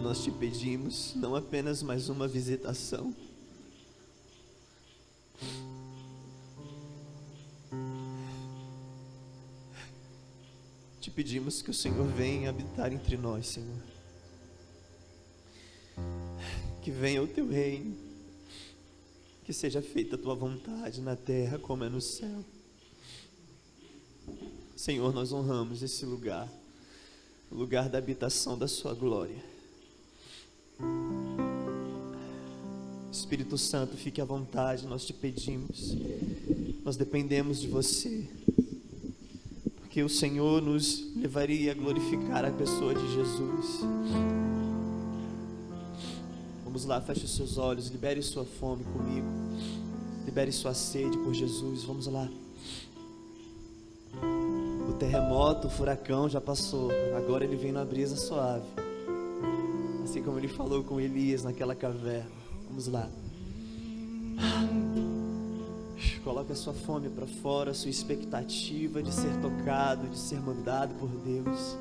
nós te pedimos não apenas mais uma visitação, te pedimos que o Senhor venha habitar entre nós, Senhor. Que venha o teu reino, que seja feita a tua vontade na terra como é no céu. Senhor, nós honramos esse lugar, o lugar da habitação da sua glória. Espírito Santo, fique à vontade, nós te pedimos, nós dependemos de você, porque o Senhor nos levaria a glorificar a pessoa de Jesus. Vamos lá, feche os seus olhos, libere sua fome comigo, libere sua sede por Jesus. Vamos lá. O terremoto, o furacão já passou, agora ele vem na brisa suave, assim como ele falou com Elias naquela caverna. Vamos lá. Coloque a sua fome para fora, a sua expectativa de ser tocado, de ser mandado por Deus.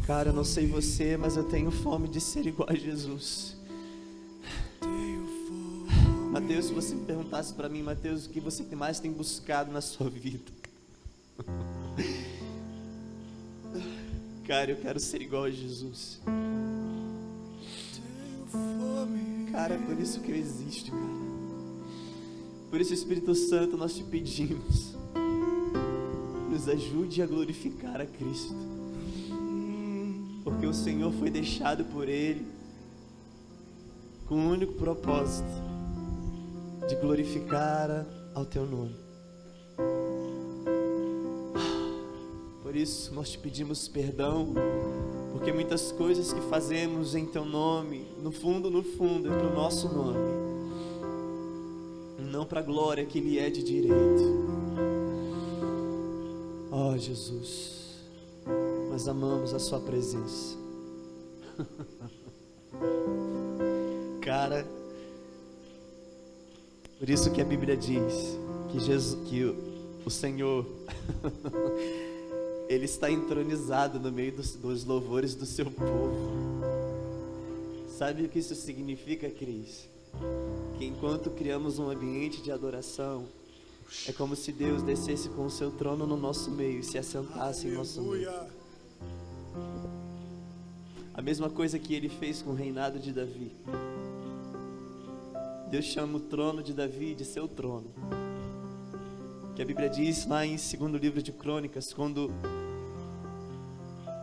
Cara, eu não sei você, mas eu tenho fome de ser igual a Jesus. Mateus, se você me perguntasse para mim, Mateus, o que você mais tem buscado na sua vida? Cara, eu quero ser igual a Jesus. Cara, é por isso que eu existo, cara. Por isso, Espírito Santo, nós te pedimos, nos ajude a glorificar a Cristo, porque o Senhor foi deixado por Ele com o único propósito de glorificar ao teu nome. Por isso nós te pedimos perdão, porque muitas coisas que fazemos em teu nome, no fundo é para o nosso nome, não para a glória que lhe é de direito. Oh Jesus, nós amamos a sua presença. Cara, por isso que a Bíblia diz que o Senhor Ele está entronizado no meio dos louvores do seu povo. Sabe o que isso significa, Cris? Que enquanto criamos um ambiente de adoração, é como se Deus descesse com o seu trono no nosso meio e se assentasse em nosso meio. A mesma coisa que Ele fez com o reinado de Davi. Deus chama o trono de Davi de seu trono. Que a Bíblia diz lá em 2º livro de Crônicas, quando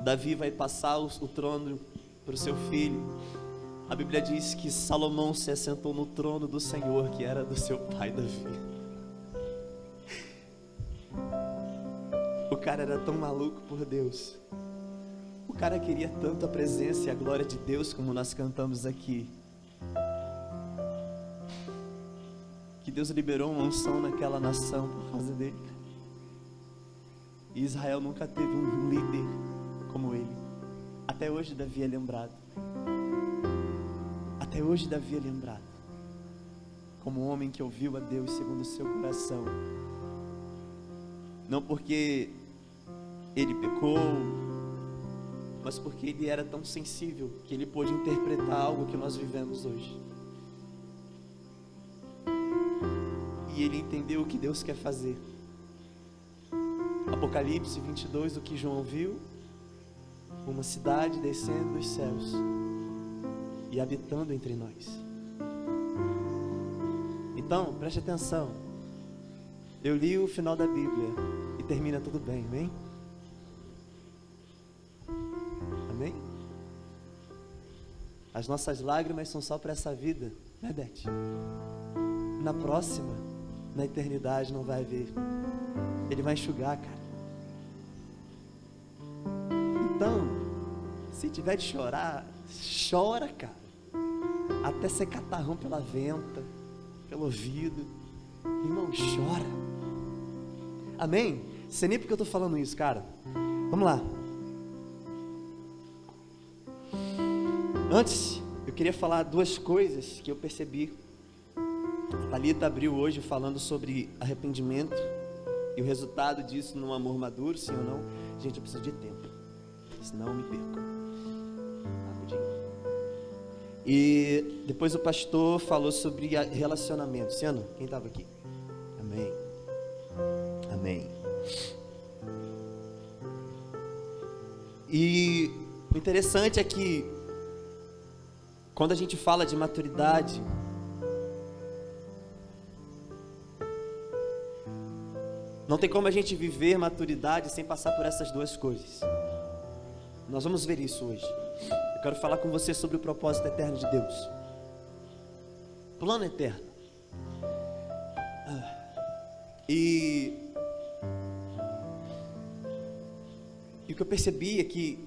Davi vai passar o trono para o seu filho, a Bíblia diz que Salomão se assentou no trono do Senhor, que era do seu pai Davi. O cara era tão maluco por Deus, o cara queria tanto a presença e a glória de Deus, como nós cantamos aqui, que Deus liberou uma unção naquela nação por causa dele. E Israel nunca teve um líder como ele. Até hoje Davi é lembrado. Até hoje Davi é lembrado como um homem que ouviu a Deus segundo o seu coração. Não porque ele pecou, mas porque ele era tão sensível que ele pôde interpretar algo que nós vivemos hoje. E ele entendeu o que Deus quer fazer. Apocalipse 22, o que João viu: uma cidade descendo dos céus e habitando entre nós. Então, preste atenção. Eu li o final da Bíblia e termina tudo bem, amém? Amém? As nossas lágrimas são só para essa vida, né, Beth? Na próxima, na eternidade, não vai haver. Ele vai enxugar, cara. Então, se tiver de chorar, chora, cara, até ser catarrão pela venta, pelo ouvido. Irmão, chora. Amém? Sei nem porque eu estou falando isso, cara. Vamos lá. Antes, eu queria falar duas coisas que eu percebi. A Thalita abriu hoje falando sobre arrependimento e o resultado disso num amor maduro, sim ou não? Gente, eu preciso de tempo, senão eu me perco. Rapidinho. E depois o pastor falou sobre relacionamento. Luciano, quem estava aqui? Amém. Amém. E o interessante é que quando a gente fala de maturidade, não tem como a gente viver maturidade sem passar por essas duas coisas. Nós vamos ver isso hoje. Eu quero falar com você sobre o propósito eterno de Deus. Plano eterno. E o que eu percebi é que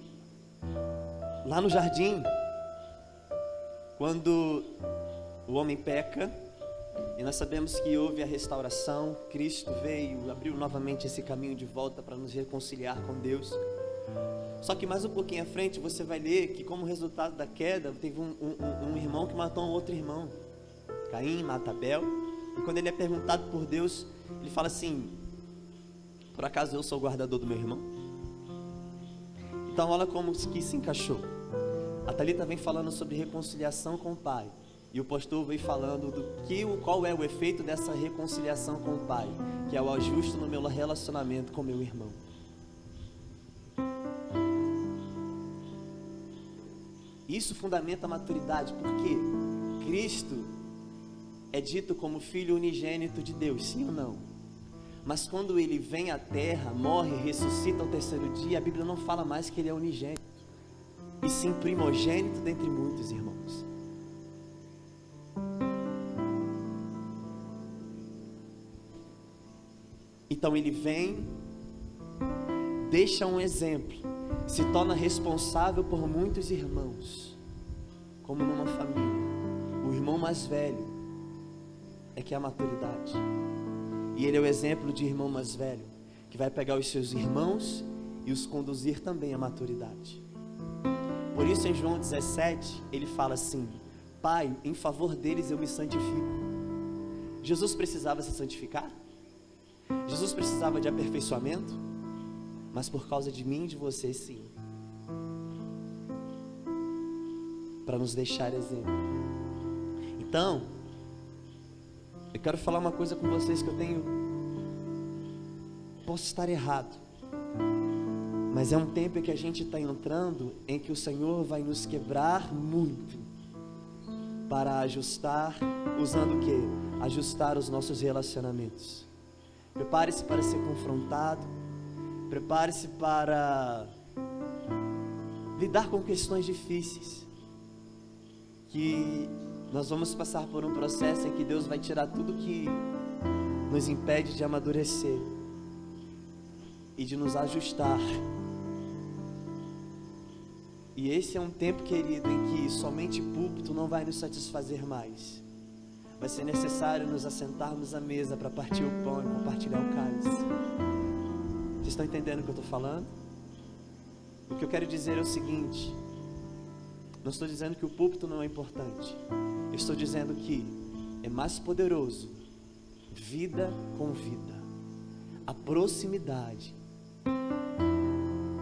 lá no jardim, quando o homem peca, e nós sabemos que houve a restauração, Cristo veio, abriu novamente esse caminho de volta para nos reconciliar com Deus. Só que mais um pouquinho à frente você vai ler que como resultado da queda, teve um irmão que matou um outro irmão. Caim mata Abel, e quando ele é perguntado por Deus, ele fala assim: por acaso eu sou o guardador do meu irmão? Então olha como que se encaixou. A Thalita vem falando sobre reconciliação com o Pai, e o pastor veio falando qual é o efeito dessa reconciliação com o Pai, que é o ajuste no meu relacionamento com meu irmão. Isso fundamenta a maturidade, porque Cristo é dito como Filho unigênito de Deus, sim ou não? Mas quando ele vem à terra, morre, ressuscita ao terceiro dia, a Bíblia não fala mais que ele é unigênito, e sim primogênito dentre muitos irmãos. Então ele vem, deixa um exemplo, se torna responsável por muitos irmãos, como numa família. O irmão mais velho é que é a maturidade, e ele é o exemplo de irmão mais velho, que vai pegar os seus irmãos e os conduzir também à maturidade. Por isso em João 17, ele fala assim: Pai, em favor deles eu me santifico. Jesus precisava se santificar? Jesus precisava de aperfeiçoamento? Mas por causa de mim e de você, sim. Para nos deixar exemplo. Então, eu quero falar uma coisa com vocês que posso estar errado, mas é um tempo em que a gente está entrando, em que o Senhor vai nos quebrar muito, para ajustar, usando o quê? Ajustar os nossos relacionamentos. Prepare-se para ser confrontado, prepare-se para lidar com questões difíceis, que nós vamos passar por um processo em que Deus vai tirar tudo que nos impede de amadurecer e de nos ajustar. E esse é um tempo, querido, em que somente púlpito não vai nos satisfazer mais. Vai ser necessário nos assentarmos à mesa para partir o pão e compartilhar o cálice. Vocês estão entendendo o que eu estou falando? O que eu quero dizer é o seguinte: não estou dizendo que o púlpito não é importante. Eu estou dizendo que é mais poderoso vida com vida, a proximidade,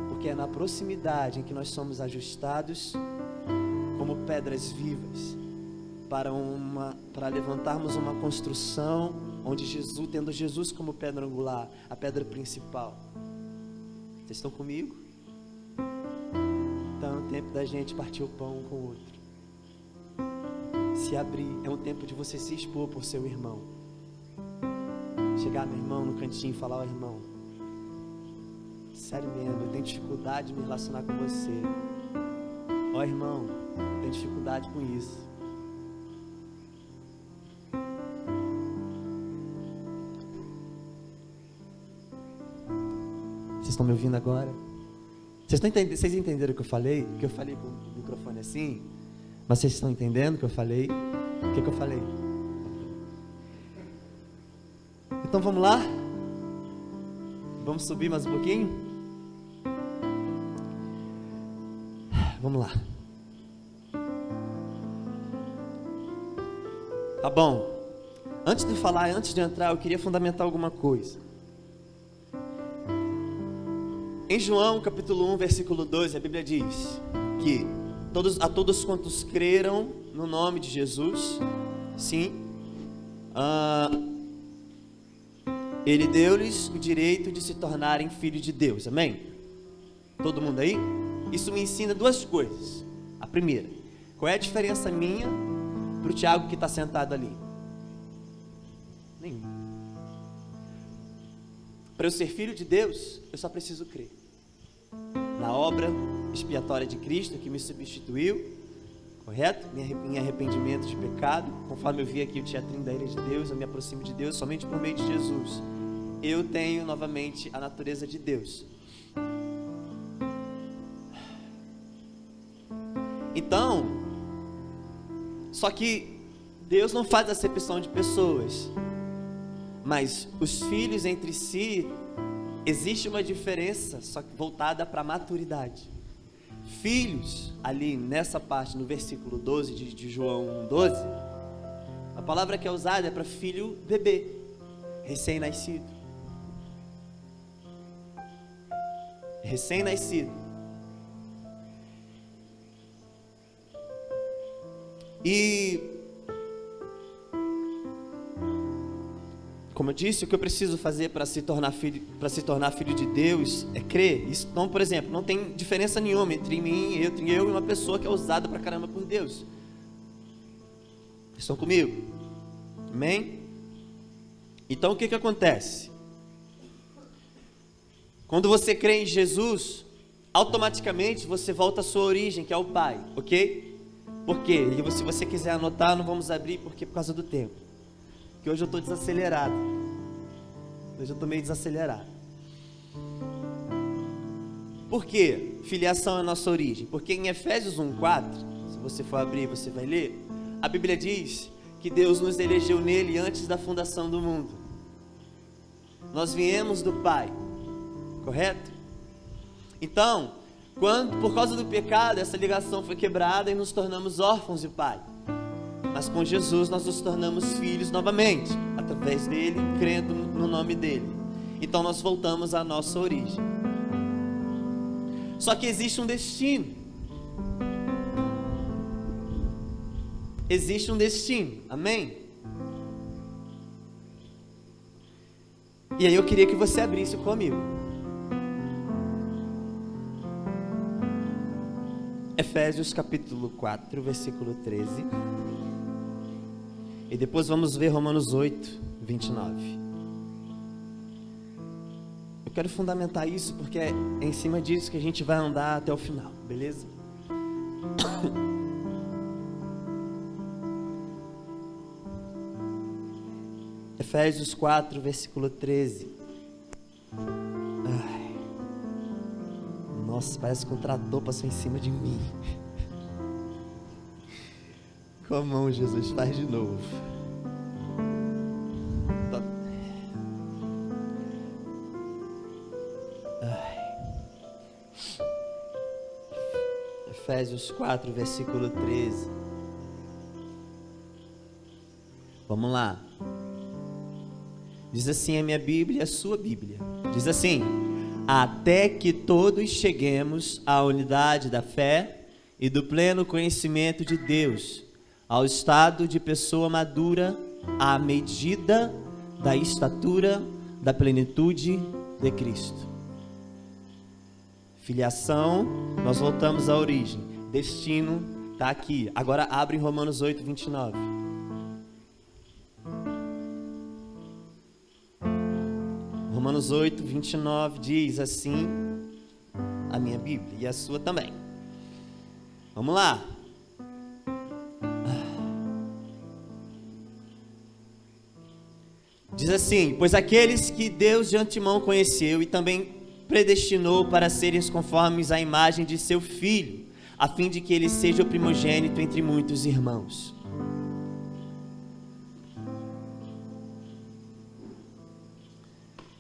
porque é na proximidade em que nós somos ajustados como pedras vivas para levantarmos uma construção onde Jesus, tendo Jesus como pedra angular, a pedra principal. Vocês estão comigo? Então é um tempo da gente partir o pão um com o outro, se abrir. É um tempo de você se expor por seu irmão, chegar, meu irmão, no cantinho e falar: ó, irmão, sério mesmo, eu tenho dificuldade de me relacionar com você. Ó, irmão, eu tenho dificuldade com isso. Vocês estão me ouvindo agora? Vocês entenderam o que eu falei? Que eu falei com o microfone assim? Mas vocês estão entendendo o que eu falei? O que eu falei? Então vamos lá? Vamos subir mais um pouquinho? Vamos lá. Tá bom. Antes de entrar, eu queria fundamentar alguma coisa. Em João capítulo 1, versículo 2, a Bíblia diz que a todos quantos creram no nome de Jesus, sim, Ele deu-lhes o direito de se tornarem filhos de Deus, amém? Todo mundo aí? Isso me ensina duas coisas. A primeira, qual é a diferença minha para o Tiago que está sentado ali? Nenhuma. Para eu ser filho de Deus, eu só preciso crer na obra expiatória de Cristo que me substituiu, correto? Em arrependimento de pecado. Conforme eu vi aqui o teatrinho da Ilha de Deus, eu me aproximo de Deus somente por meio de Jesus. Eu tenho novamente a natureza de Deus. Então, só que Deus não faz acepção de pessoas, mas os filhos entre si, existe uma diferença, só que voltada para a maturidade. Filhos, ali nessa parte, no versículo 12 de João 1,12, a palavra que é usada é para filho bebê, recém-nascido. Recém-nascido. E, como eu disse, o que eu preciso fazer para se tornar filho de Deus é crer. Isso, então, por exemplo, não tem diferença nenhuma entre mim, eu e uma pessoa que é usada pra caramba por Deus. Estão comigo? Amém? Então, o que acontece? Quando você crê em Jesus, automaticamente você volta à sua origem, que é o Pai, ok? Por quê? E se você quiser anotar, não vamos abrir, porque por causa do tempo. Porque hoje eu estou desacelerado. Hoje eu estou meio desacelerado. Por quê? Filiação é a nossa origem. Porque em Efésios 1,4, se você for abrir, você vai ler, a Bíblia diz que Deus nos elegeu nele antes da fundação do mundo. Nós viemos do Pai, correto? Então, por causa do pecado, essa ligação foi quebrada e nos tornamos órfãos de Pai. Mas com Jesus nós nos tornamos filhos novamente, através dele, crendo no nome dele. Então nós voltamos à nossa origem. Só que existe um destino. Existe um destino, amém? E aí eu queria que você abrisse comigo Efésios capítulo 4, versículo 13. E depois vamos ver Romanos 8, 29. Eu quero fundamentar isso porque é em cima disso que a gente vai andar até o final, beleza? Efésios 4, versículo 13. Ai. Nossa, parece que um trator passou em cima de mim. Com a mão, Jesus, faz de novo. Efésios 4, versículo 13. Vamos lá. Diz assim a minha Bíblia e a sua Bíblia. Diz assim: até que todos cheguemos à unidade da fé e do pleno conhecimento de Deus, ao estado de pessoa madura, à medida da estatura da plenitude de Cristo. Filiação, nós voltamos à origem. Destino, está aqui. Agora abre em Romanos 8, 29. Romanos 8, 29 diz assim, a minha Bíblia e a sua também. Vamos lá. Diz assim: pois aqueles que Deus de antemão conheceu e também predestinou para serem conformes à imagem de seu Filho, a fim de que ele seja o primogênito entre muitos irmãos.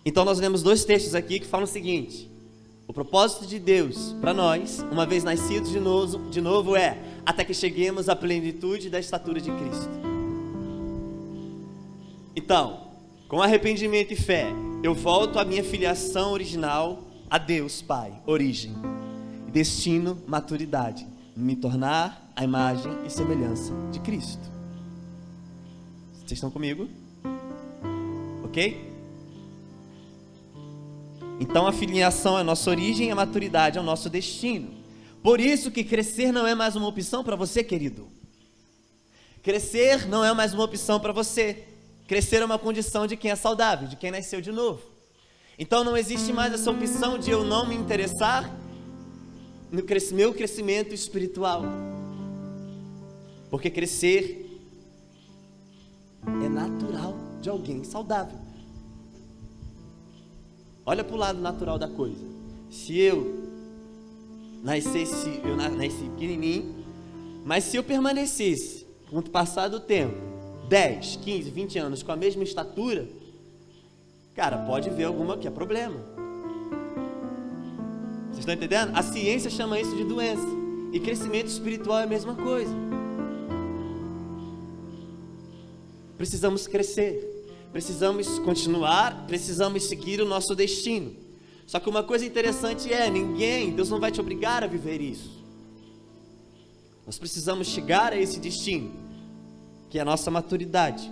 Então nós lemos dois textos aqui que falam o seguinte: o propósito de Deus para nós, uma vez nascidos de novo, é até que cheguemos à plenitude da estatura de Cristo. Então, com arrependimento e fé, eu volto à minha filiação original a Deus Pai, origem, destino, maturidade. me tornar a imagem e semelhança de Cristo. Vocês estão comigo? Ok? Então a filiação é a nossa origem e a maturidade é o nosso destino. Por isso que crescer não é mais uma opção para você, querido. Crescer não é mais uma opção para você. Crescer é uma condição de quem é saudável, de quem nasceu de novo. Então não existe mais essa opção de eu não me interessar no meu crescimento espiritual. Porque crescer é natural de alguém saudável. Olha para o lado natural da coisa. Se eu nasci pequenininho, mas se eu permanecesse, com o passar do tempo, 10, 15, 20 anos com a mesma estatura, cara, pode ver alguma que é problema. Vocês estão entendendo? A ciência chama isso de doença. E crescimento espiritual é a mesma coisa. Precisamos crescer. Precisamos continuar, precisamos seguir o nosso destino. Só que uma coisa interessante é, Deus não vai te obrigar a viver isso. Nós precisamos chegar a esse destino, que é a nossa maturidade.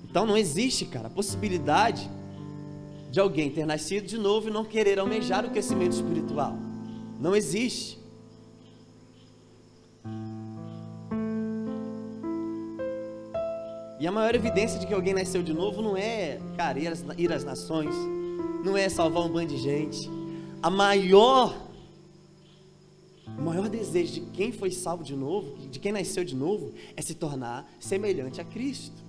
Então não existe, cara, a possibilidade de alguém ter nascido de novo e não querer almejar o crescimento espiritual. Não existe. E a maior evidência de que alguém nasceu de novo não é, cara, ir às nações, não é salvar um bando de gente. O maior desejo de quem foi salvo de novo, de quem nasceu de novo, é se tornar semelhante a Cristo.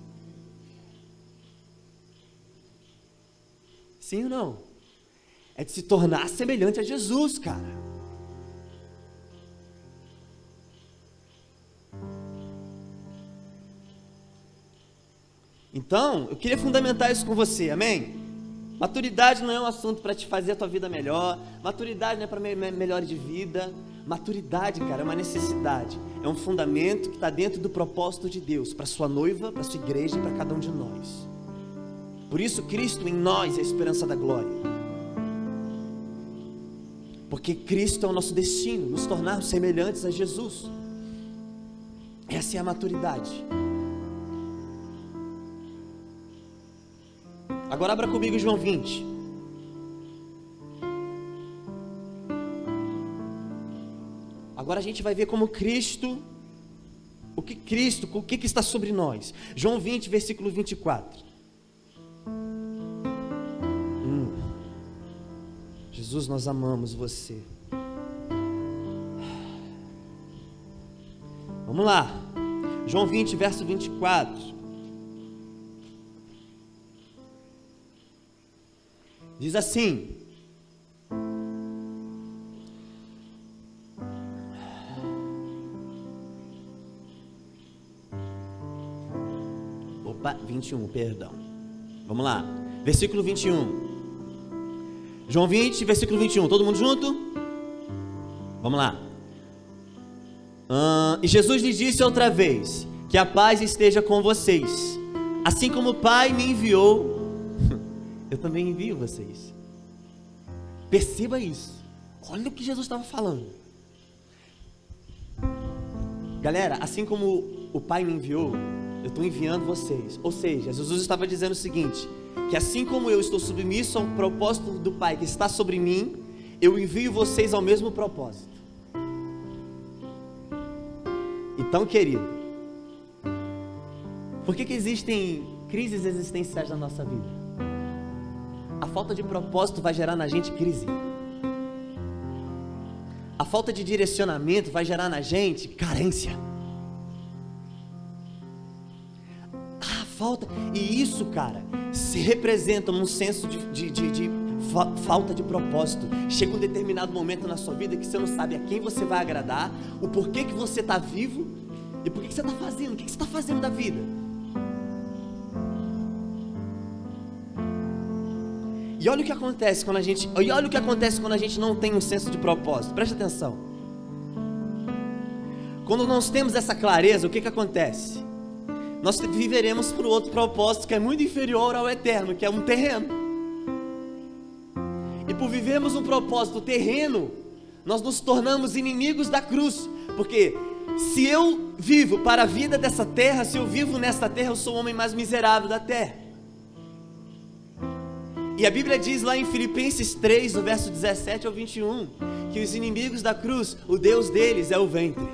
Sim ou não? É de se tornar semelhante a Jesus, cara. Então, eu queria fundamentar isso com você, amém? Maturidade não é um assunto para te fazer a tua vida melhor. Maturidade não é para melhora de vida. Maturidade, cara, é uma necessidade. É um fundamento que está dentro do propósito de Deus, para sua noiva, para sua igreja e para cada um de nós. Por isso, Cristo em nós é a esperança da glória. Porque Cristo é o nosso destino, nos tornarmos semelhantes a Jesus. Essa é a maturidade. Agora abra comigo João 20. Agora a gente vai ver como Cristo, o que está sobre nós. João 20, versículo 24. Jesus, nós amamos você. Vamos lá. João 20, verso 24. Diz assim: opa, 21, perdão. Vamos lá, versículo 21. João 20, versículo 21, todo mundo junto? Vamos lá. E Jesus lhes disse outra vez: que a paz esteja com vocês. Assim como o Pai me enviou, eu também envio vocês. Perceba isso. Olha o que Jesus estava falando. Galera, assim como o Pai me enviou, eu estou enviando vocês. Ou seja, Jesus estava dizendo o seguinte: que assim como eu estou submisso ao propósito do Pai que está sobre mim, eu envio vocês ao mesmo propósito. Então, querido, por que existem crises existenciais na nossa vida? A falta de propósito vai gerar na gente crise. A falta de direcionamento vai gerar na gente carência. E isso, cara, se representa num senso de falta de propósito. Chega um determinado momento na sua vida que você não sabe a quem você vai agradar, o porquê que você está vivo e por que você está fazendo, o que você está fazendo da vida. E olha o que acontece quando a gente não tem um senso de propósito. Presta atenção. Quando nós temos essa clareza, o que acontece? Nós viveremos por outro propósito que é muito inferior ao eterno, que é um terreno. E por vivermos um propósito terreno, nós nos tornamos inimigos da cruz. Porque se eu vivo para a vida dessa terra, se eu vivo nesta terra, eu sou o homem mais miserável da terra. E a Bíblia diz lá em Filipenses 3, no verso 17 ao 21, que os inimigos da cruz, o Deus deles é o ventre,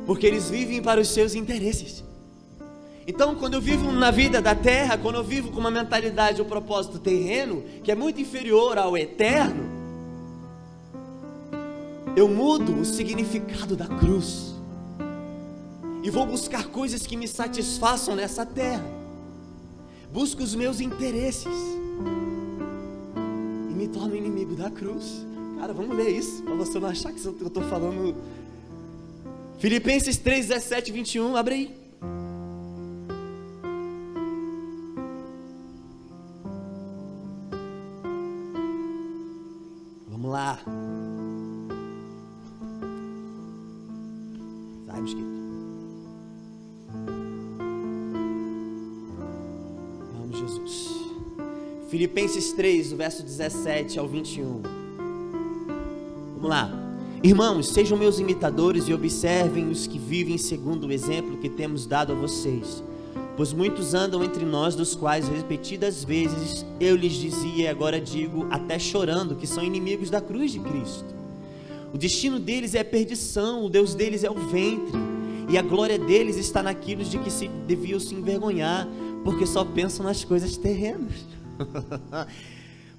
porque eles vivem para os seus interesses. Então, quando eu vivo na vida da terra, quando eu vivo com uma mentalidade ou propósito terreno, que é muito inferior ao eterno, eu mudo o significado da cruz e vou buscar coisas que me satisfaçam nessa terra. Busco os meus interesses e me torno inimigo da cruz. Cara, vamos ler isso, para você não achar que eu estou falando. Filipenses 3, 17 e 21, abre aí. Vamos lá. Sai, mosquito. Vamos, Jesus. Filipenses 3, o verso 17 ao 21. Vamos lá. Irmãos, sejam meus imitadores e observem os que vivem segundo o exemplo que temos dado a vocês. Pois muitos andam entre nós, dos quais repetidas vezes eu lhes dizia e agora digo, até chorando, que são inimigos da cruz de Cristo. O destino deles é a perdição, o Deus deles é o ventre, e a glória deles está naquilo de que se deviam se envergonhar, porque só pensam nas coisas terrenas.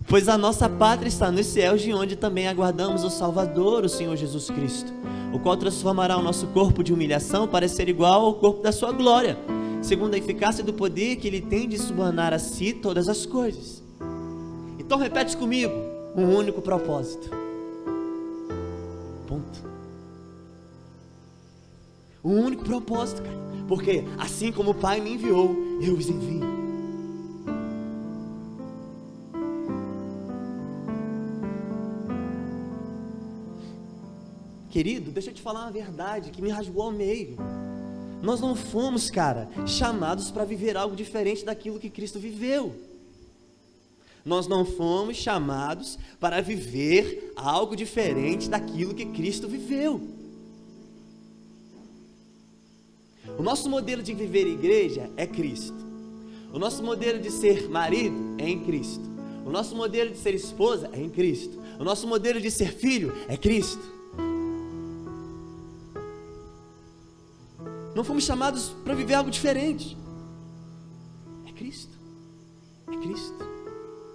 Pois a nossa pátria está nos céus, de onde também aguardamos o Salvador, o Senhor Jesus Cristo, o qual transformará o nosso corpo de humilhação para ser igual ao corpo da sua glória, segundo a eficácia do poder que Ele tem de subornar a si todas as coisas. Então repete comigo, um único propósito. Ponto. Um único propósito, cara. Porque assim como o Pai me enviou, eu os envio. Querido, deixa eu te falar uma verdade que me rasgou ao meio. Nós não fomos, cara, chamados para viver algo diferente daquilo que Cristo viveu. Nós não fomos chamados para viver algo diferente daquilo que Cristo viveu. O nosso modelo de viver igreja é Cristo. O nosso modelo de ser marido é em Cristo. O nosso modelo de ser esposa é em Cristo. O nosso modelo de ser filho é Cristo. Não fomos chamados para viver algo diferente. É Cristo. É Cristo.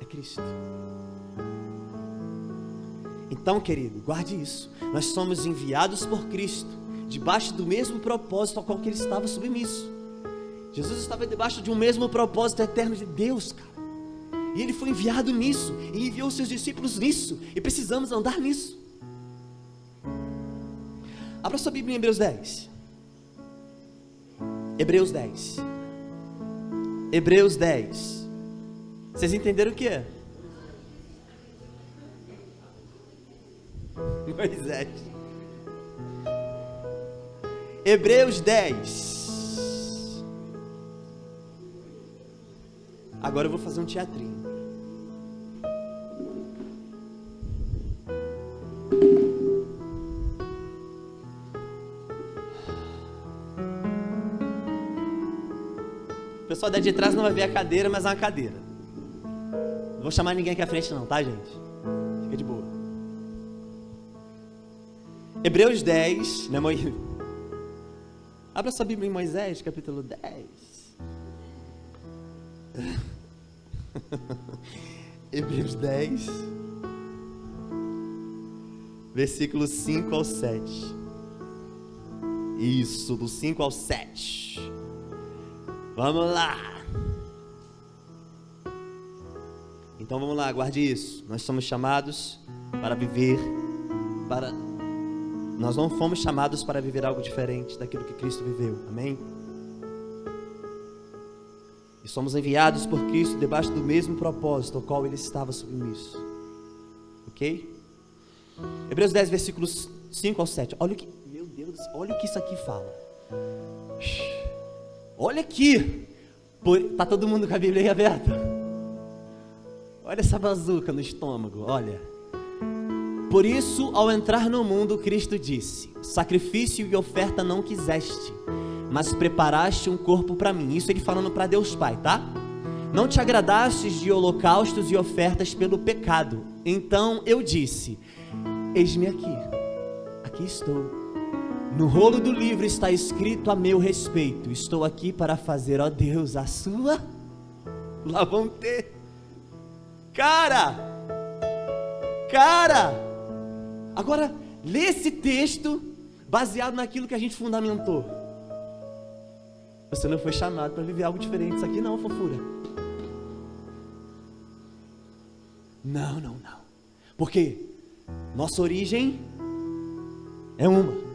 É Cristo. Então, querido, guarde isso. Nós somos enviados por Cristo, debaixo do mesmo propósito ao qual que Ele estava submisso. Jesus estava debaixo de um mesmo propósito eterno de Deus, cara. E Ele foi enviado nisso, e enviou seus discípulos nisso, e precisamos andar nisso. Abra sua Bíblia em Hebreus 10. Hebreus 10. Hebreus 10. Vocês entenderam o que é? Moisés. Hebreus 10. Agora eu vou fazer um teatrinho. O pessoal daí de trás não vai ver a cadeira, mas é uma cadeira. Não vou chamar ninguém aqui à frente não, tá, gente? Fica de boa. Hebreus 10, né, Moisés? Abra sua Bíblia em Moisés, capítulo 10. Hebreus 10, versículos 5 ao 7. Isso, do 5 ao 7. Vamos lá. Então vamos lá, guarde isso. Nós somos chamados para viver, nós não fomos chamados para viver algo diferente daquilo que Cristo viveu. Amém? E somos enviados por Cristo debaixo do mesmo propósito ao qual Ele estava submisso. Ok? Hebreus 10, versículos 5 ao 7. Olha o que, meu Deus, olha o que isso aqui fala. Olha aqui. Tá todo mundo com a Bíblia aí aberta? Olha essa bazuca no estômago, olha. Por isso, ao entrar no mundo, Cristo disse: sacrifício e oferta não quiseste, mas preparaste um corpo para mim. Isso ele falando para Deus Pai, tá? Não te agradastes de holocaustos e ofertas pelo pecado. Então eu disse: eis-me aqui, aqui estou. No rolo do livro está escrito a meu respeito: estou aqui para fazer, ó Deus, a sua. Lá vão ter. Cara, agora lê esse texto baseado naquilo que a gente fundamentou. Você não foi chamado para viver algo diferente. Isso aqui não, fofura. Não. Porque nossa origem é uma.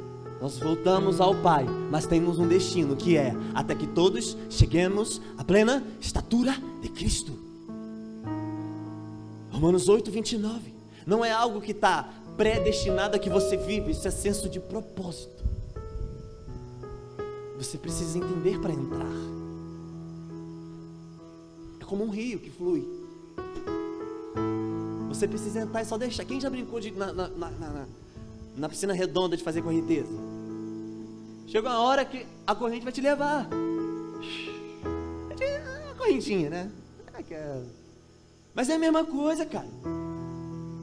Nós voltamos ao Pai, mas temos um destino que é até que todos cheguemos à plena estatura de Cristo. Romanos 8:29. Não é algo que está predestinado a que você vive. Isso é senso de propósito. Você precisa entender para entrar. É como um rio que flui. Você precisa entrar e só deixar. Quem já brincou na piscina redonda de fazer correnteza? Chega uma hora que a corrente vai te levar. É uma correntinha, né? Mas é a mesma coisa, cara.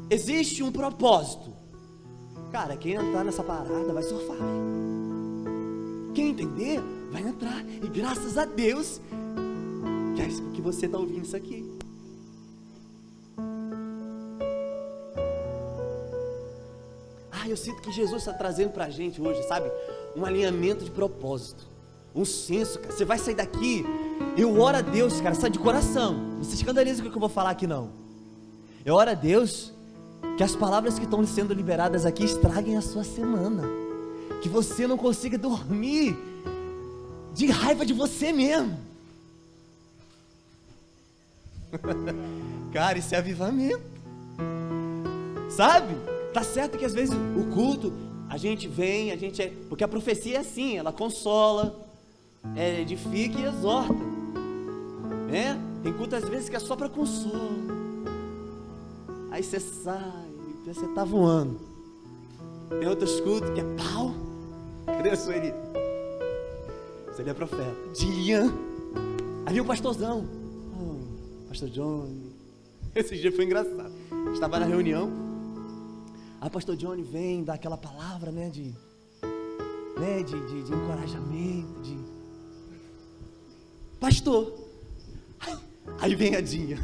Existe um propósito. Cara, quem entrar nessa parada vai surfar. Quem entender, vai entrar. E graças a Deus que é isso que você está ouvindo isso aqui. Eu sinto que Jesus está trazendo para a gente hoje, sabe? Um alinhamento de propósito. Um senso, cara. Você vai sair daqui. Eu oro a Deus, cara, sai de coração. Não se escandalize com o que eu vou falar aqui, não. Eu oro a Deus que as palavras que estão sendo liberadas aqui estraguem a sua semana. Que você não consiga dormir de raiva de você mesmo. Cara, isso é avivamento. Sabe? Tá certo que às vezes o culto, a gente vem, porque a profecia é assim, ela consola, edifica e exorta, né? Tem culto às vezes que é só para consolo. Aí você sai, você tá voando. Tem outros cultos que é pau. Cadê a Sueli? Sueli é profeta. Dia. Aí o pastorzão, pastor Johnny. Esse dia foi engraçado. Estava na reunião. Aí pastor Johnny vem, dá aquela palavra, né, de encorajamento, pastor. Aí vem a Dinha,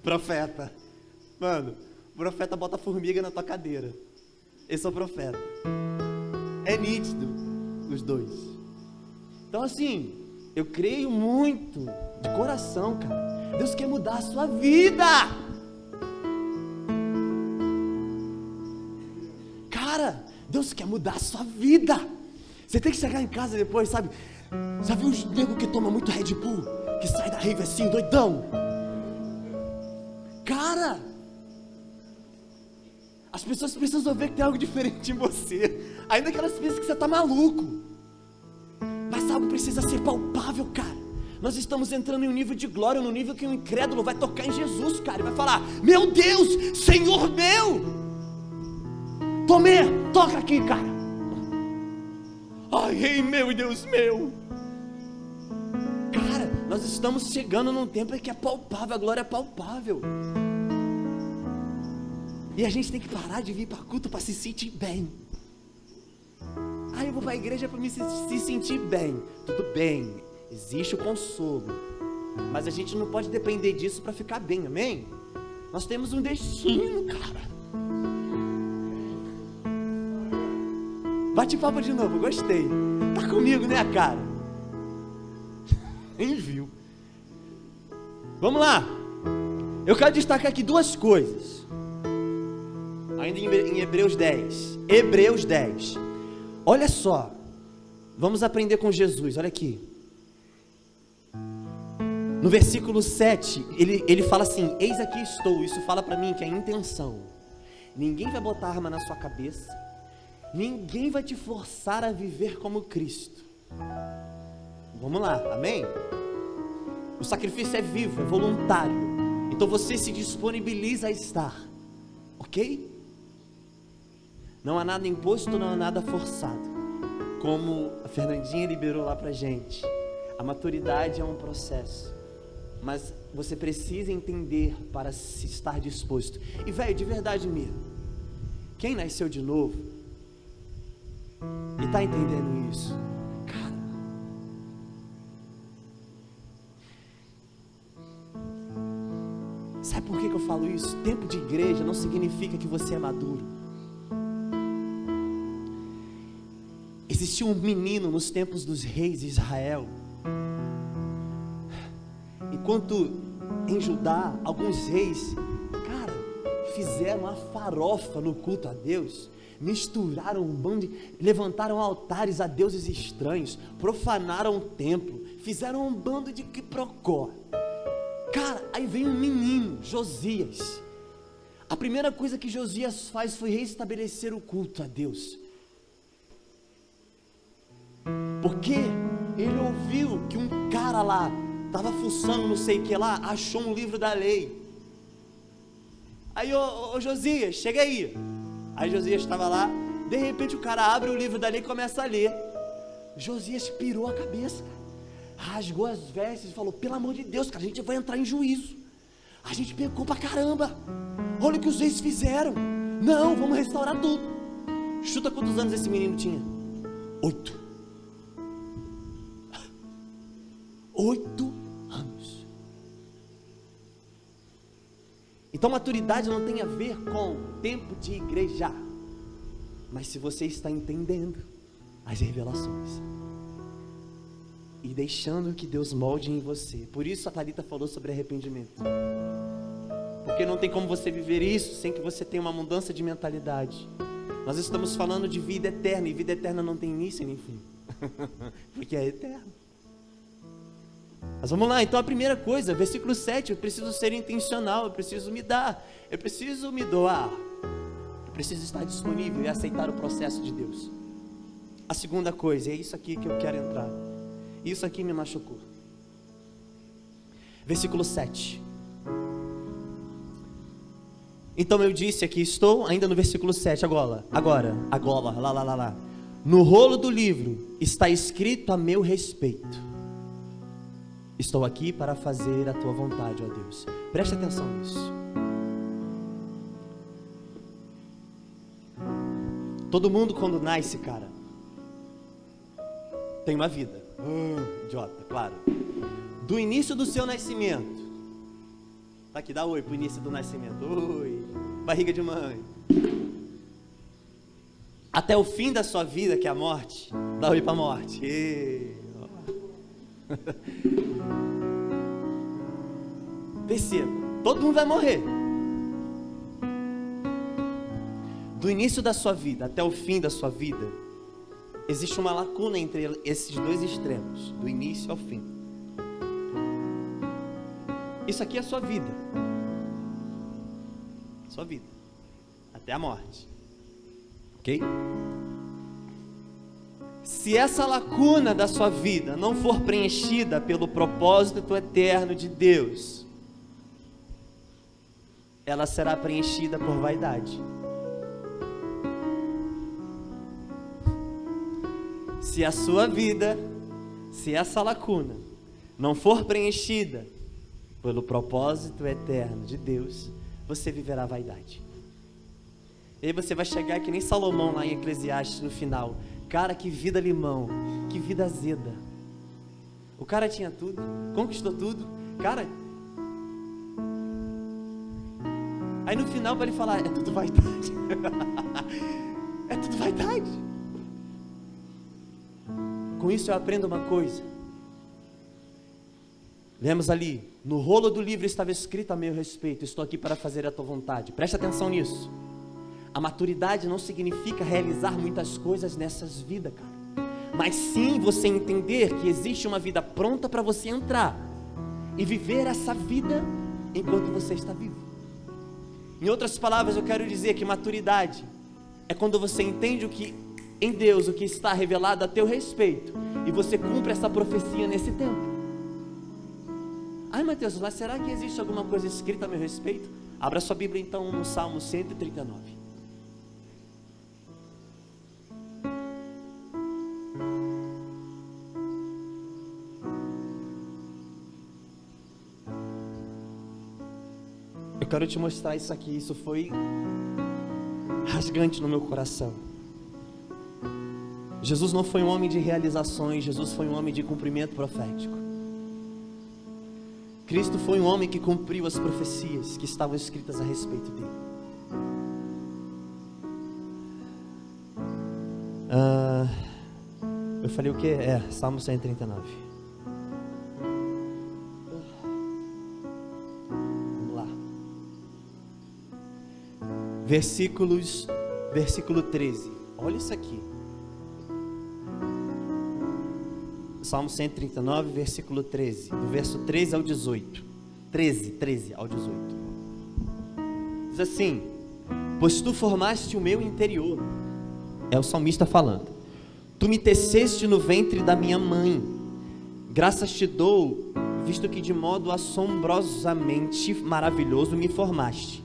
profeta. Mano, o profeta bota a formiga na tua cadeira. Esse é o profeta. É nítido os dois. Então assim, eu creio muito, de coração, cara. Deus quer mudar a sua vida. Deus quer mudar a sua vida. Você tem que chegar em casa depois, sabe? Já viu os negros que tomam muito Red Bull? Que sai da rave assim, doidão? Cara, as pessoas precisam ver que tem algo diferente em você. Ainda que elas pensem que você está maluco. Mas algo precisa ser palpável, cara. Nós estamos entrando em um nível de glória, num nível que o incrédulo vai tocar em Jesus, cara. E vai falar: meu Deus, Senhor meu. Tomé, toca aqui, cara. Ai, rei meu e Deus meu. Cara, nós estamos chegando num tempo em que é palpável, a glória é palpável. E a gente tem que parar de vir para culto para se sentir bem. Eu vou para a igreja para me se sentir bem. Tudo bem, existe o consolo, mas a gente não pode depender disso para ficar bem, amém? Nós temos um destino, cara. Bate papo de novo, gostei. Tá comigo, né, cara? Nem viu. Vamos lá. Eu quero destacar aqui duas coisas. Ainda em Hebreus 10. Hebreus 10. Olha só. Vamos aprender com Jesus, olha aqui. No versículo 7, ele fala assim: eis aqui estou. Isso fala para mim que é a intenção. Ninguém vai botar arma na sua cabeça. Ninguém vai te forçar a viver como Cristo. Vamos lá, amém? O sacrifício é vivo, é voluntário. Então você se disponibiliza a estar, ok? Não há nada imposto, não há nada forçado. Como a Fernandinha liberou lá pra gente, a maturidade é um processo, mas você precisa entender para se estar disposto. E velho, de verdade mesmo, quem nasceu de novo e tá entendendo isso, cara, sabe por que eu falo isso? Tempo de igreja não significa que você é maduro. Existia um menino nos tempos dos reis de Israel. Enquanto em Judá, alguns reis, cara, fizeram uma farofa no culto a Deus, misturaram um bando, levantaram altares a deuses estranhos, profanaram o templo, fizeram um bando de quiprocó. Cara, aí vem um menino, Josias. A primeira coisa que Josias faz foi restabelecer o culto a Deus. Porque ele ouviu que um cara lá estava fuçando não sei o que lá, achou um livro da lei. Aí, ô Josias, chega aí. Aí Josias estava lá, de repente o cara abre o livro da lei e começa a ler. Josias pirou a cabeça, rasgou as vestes e falou: pelo amor de Deus, cara, a gente vai entrar em juízo. A gente pecou pra caramba. Olha o que os reis fizeram. Não, vamos restaurar tudo. Chuta quantos anos esse menino tinha? 8. 8 anos. Então maturidade não tem a ver com tempo de igreja, mas se você está entendendo as revelações e deixando que Deus molde em você. Por isso a Thalita falou sobre arrependimento, porque não tem como você viver isso sem que você tenha uma mudança de mentalidade. Nós estamos falando de vida eterna, e vida eterna não tem início nem fim, porque é eterno. Mas vamos lá, então a primeira coisa, versículo 7, eu preciso ser intencional, eu preciso me dar, eu preciso me doar, eu preciso estar disponível e aceitar o processo de Deus. A segunda coisa, é isso aqui que eu quero entrar, isso aqui me machucou. Versículo 7. Então eu disse, aqui estou, ainda no versículo 7, agora, lá. No rolo do livro está escrito a meu respeito. Estou aqui para fazer a tua vontade, ó Deus. Preste atenção nisso. Todo mundo quando nasce, cara, tem uma vida. Idiota, claro. Do início do seu nascimento. Tá aqui, dá oi pro início do nascimento. Oi, barriga de mãe. Até o fim da sua vida, que é a morte. Dá oi pra morte. Perceba, todo mundo vai morrer. Do início da sua vida até o fim da sua vida, existe uma lacuna entre esses dois extremos, do início ao fim. Isso aqui é a sua vida. Sua vida. Até a morte. Ok? Se essa lacuna da sua vida não for preenchida pelo propósito eterno de Deus, ela será preenchida por vaidade. Se a sua vida, se essa lacuna não for preenchida pelo propósito eterno de Deus, você viverá vaidade. E aí você vai chegar que nem Salomão lá em Eclesiastes no final. Cara, que vida limão, que vida azeda. O cara tinha tudo, conquistou tudo. Cara, aí no final para ele falar, é tudo vaidade. É tudo vaidade. Com isso eu aprendo uma coisa. Lemos ali, no rolo do livro estava escrito a meu respeito, estou aqui para fazer a tua vontade. Preste atenção nisso. A maturidade não significa realizar muitas coisas nessas vidas, cara, mas sim você entender que existe uma vida pronta para você entrar e viver essa vida enquanto você está vivo. Em outras palavras, eu quero dizer que maturidade é quando você entende o que em Deus, o que está revelado a teu respeito, e você cumpre essa profecia nesse tempo. Ai, Mateus, mas será que existe alguma coisa escrita a meu respeito? Abra sua Bíblia então no Salmo 139. Eu quero te mostrar isso aqui, isso foi rasgante no meu coração. Jesus não foi um homem de realizações, Jesus foi um homem de cumprimento profético. Cristo foi um homem que cumpriu as profecias que estavam escritas a respeito dele. Eu falei o quê? Salmo 139. Vamos lá. Versículo 13. Olha isso aqui. Salmo 139, versículo 13. Do verso 13 ao 18. 13 ao 18. Diz assim: pois tu formaste o meu interior. É o salmista falando. Tu me teceste no ventre da minha mãe. Graças te dou, visto que de modo assombrosamente maravilhoso me formaste.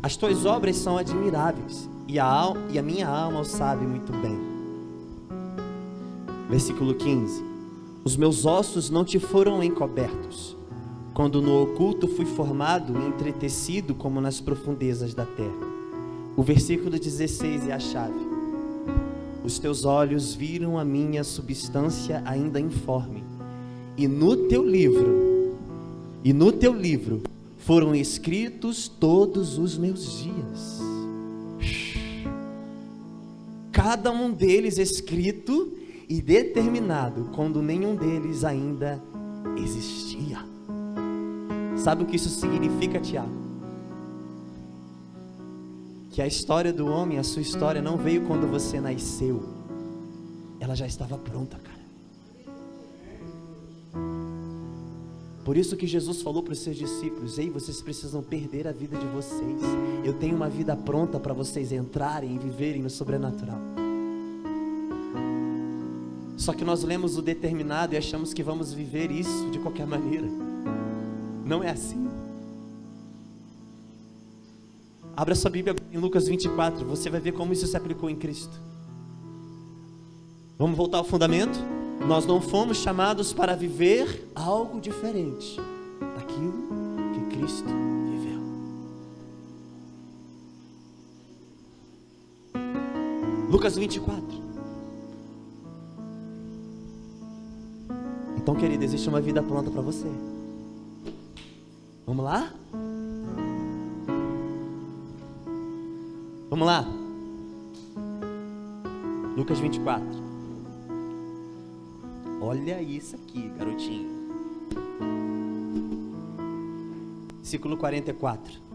As tuas obras são admiráveis, e a minha alma o sabe muito bem. Versículo 15. Os meus ossos não te foram encobertos, quando no oculto fui formado e entretecido como nas profundezas da terra. O versículo 16 é a chave. Os teus olhos viram a minha substância ainda informe, e no teu livro foram escritos todos os meus dias. Cada um deles escrito e determinado quando nenhum deles ainda existia. Sabe o que isso significa, Tiago? Que a história do homem, a sua história não veio quando você nasceu. Ela já estava pronta, cara. Por isso que Jesus falou para os seus discípulos: ei, vocês precisam perder a vida de vocês. Eu tenho uma vida pronta para vocês entrarem e viverem no sobrenatural. Só que nós lemos o determinado e achamos que vamos viver isso de qualquer maneira. Não é assim. Abra sua Bíblia em Lucas 24, você vai ver como isso se aplicou em Cristo. Vamos voltar ao fundamento? Nós não fomos chamados para viver algo diferente daquilo que Cristo viveu. Lucas 24. Então, querido, existe uma vida pronta para você. Vamos lá? Vamos lá. Lucas 24. Olha isso aqui, garotinho. Versículo 44.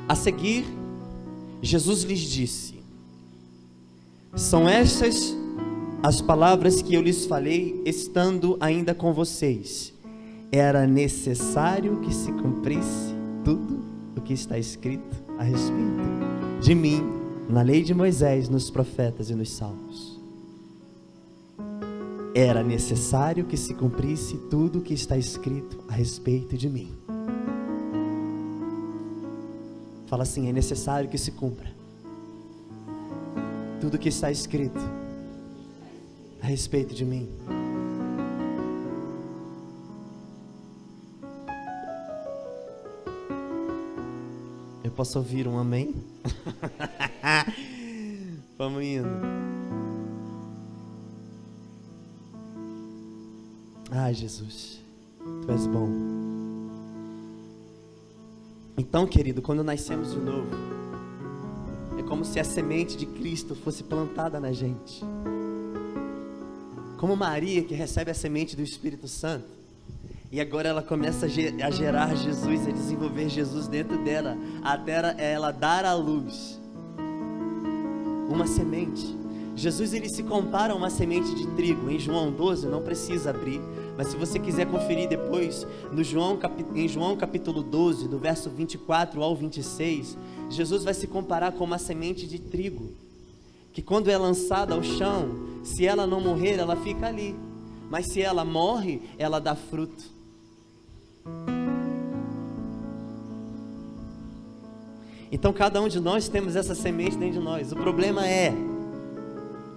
A seguir, Jesus lhes disse: são estas as palavras que eu lhes falei, estando ainda com vocês. Era necessário que se cumprisse tudo o que está escrito a respeito de mim, na lei de Moisés, nos profetas e nos salmos. Era necessário que se cumprisse tudo o que está escrito a respeito de mim. Fala assim: é necessário que se cumpra tudo que está escrito a respeito de mim. Eu posso ouvir um amém? Vamos indo. Ai, Jesus, Tu és bom. Então, querido, quando nascemos de novo, é como se a semente de Cristo fosse plantada na gente. Como Maria, que recebe a semente do Espírito Santo, e agora ela começa a gerar Jesus, a desenvolver Jesus dentro dela, até ela dar à luz uma semente. Jesus ele se compara a uma semente de trigo. Em João 12, não precisa abrir, mas se você quiser conferir depois, em João capítulo 12, do verso 24 ao 26, Jesus vai se comparar com uma semente de trigo, que quando é lançada ao chão, se ela não morrer, ela fica ali, mas se ela morre, ela dá fruto. Então cada um de nós temos essa semente dentro de nós. O problema é